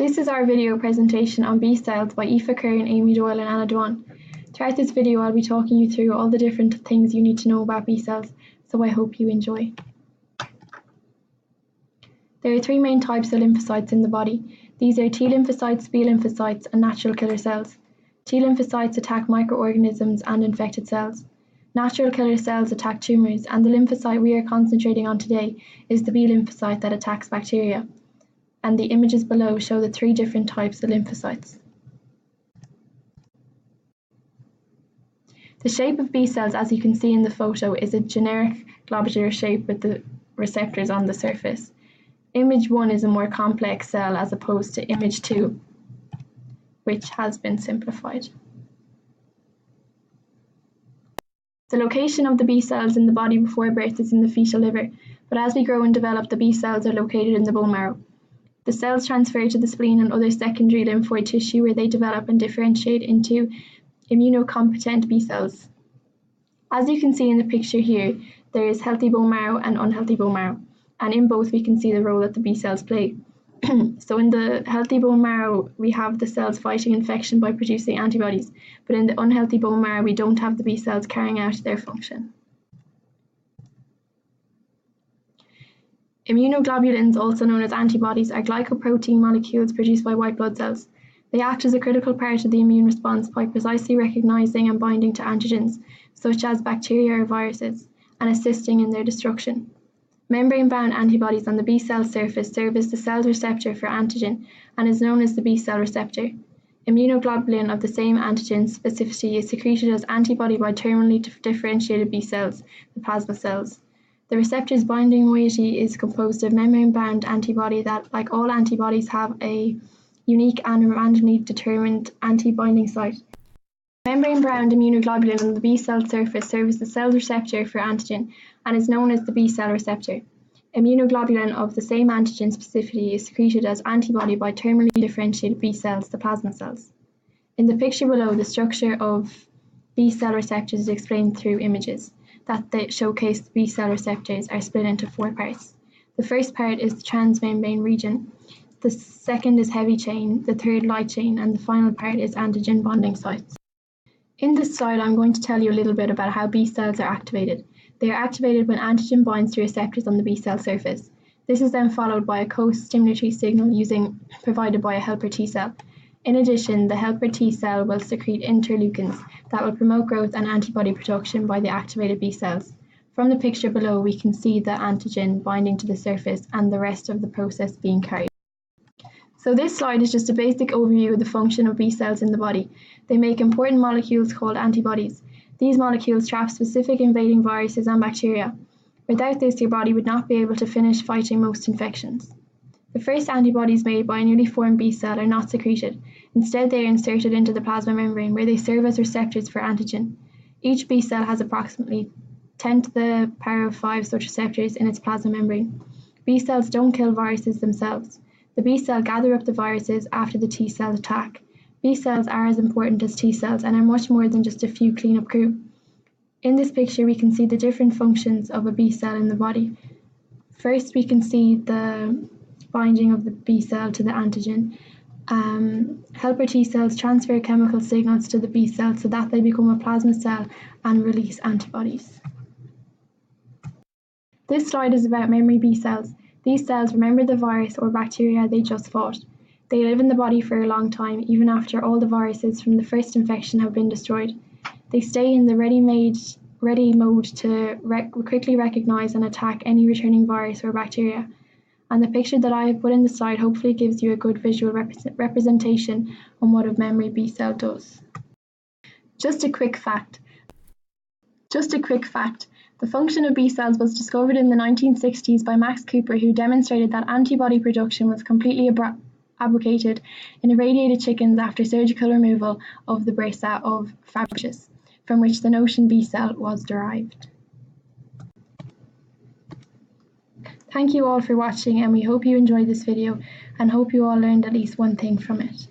This is our video presentation on B cells by Aoife Curran, Amy Doyle and Anna Dwan. Throughout this video I'll be talking you through all the different things you need to know about B cells, so I hope you enjoy. There are three main types of lymphocytes in the body. These are T lymphocytes, B lymphocytes and natural killer cells. T lymphocytes attack microorganisms and infected cells. Natural killer cells attack tumours, and the lymphocyte we are concentrating on today is the B lymphocyte that attacks bacteria. And the images below show the three different types of lymphocytes. The shape of B cells, as you can see in the photo, is a generic globular shape with the receptors on the surface. Image 1 is a more complex cell as opposed to image 2, which has been simplified. The location of the B cells in the body before birth is in the fetal liver, but as we grow and develop, the B cells are located in the bone marrow. The cells transfer to the spleen and other secondary lymphoid tissue where they develop and differentiate into immunocompetent B cells. As you can see in the picture here, there is healthy bone marrow and unhealthy bone marrow, and in both we can see the role that the B cells play. So in the healthy bone marrow, we have the cells fighting infection by producing antibodies, but in the unhealthy bone marrow, we don't have the B cells carrying out their function. Immunoglobulins, also known as antibodies, are glycoprotein molecules produced by white blood cells. They act as a critical part of the immune response by precisely recognizing and binding to antigens, such as bacteria or viruses, and assisting in their destruction. Membrane-bound antibodies on the B cell surface serve as the cell's receptor for antigen and is known as the B cell receptor. Immunoglobulin of the same antigen specificity is secreted as antibody by terminally differentiated B cells, the plasma cells. The receptor's binding moiety is composed of membrane-bound antibody that, like all antibodies, have a unique and randomly determined anti-binding site. Membrane-bound immunoglobulin on the B cell surface serves as the cell's receptor for antigen and is known as the B cell receptor. Immunoglobulin of the same antigen specificity is secreted as antibody by terminally differentiated B cells, the plasma cells. In the picture below, the structure of B cell receptors is explained through images that showcase the B cell receptors are split into four parts. The first part is the transmembrane region, the second is heavy chain, the third light chain, and the final part is antigen bonding sites. In this slide, I'm going to tell you a little bit about how B cells are activated. They are activated when antigen binds to receptors on the B cell surface. This is then followed by a co-stimulatory signal provided by a helper T cell. In addition, the helper T cell will secrete interleukins that will promote growth and antibody production by the activated B cells. From the picture below, we can see the antigen binding to the surface and the rest of the process being carried. So this slide is just a basic overview of the function of B cells in the body. They make important molecules called antibodies. These molecules trap specific invading viruses and bacteria. Without this, your body would not be able to finish fighting most infections. The first antibodies made by a newly formed B cell are not secreted. Instead, they are inserted into the plasma membrane where they serve as receptors for antigen. Each B cell has approximately 10 to the power of 5 such receptors in its plasma membrane. B cells don't kill viruses themselves. The B cell gather up the viruses after the T cell attack. B cells are as important as T cells and are much more than just a few cleanup crew. In this picture, we can see the different functions of a B cell in the body. First, we can see the binding of the B cell to the antigen. Helper T cells transfer chemical signals to the B cell so that they become a plasma cell and release antibodies. This slide is about memory B cells. These cells remember the virus or bacteria they just fought. They live in the body for a long time, even after all the viruses from the first infection have been destroyed. They stay in the ready mode to quickly recognize and attack any returning virus or bacteria. And the picture that I have put in the slide hopefully gives you a good visual representation on what a memory B cell does. Just a quick fact. The function of B cells was discovered in the 1960s by Max Cooper, who demonstrated that antibody production was completely abrogated in irradiated chickens after surgical removal of the bursa of Fabricius, from which the notion B cell was derived. Thank you all for watching, and we hope you enjoyed this video and hope you all learned at least one thing from it.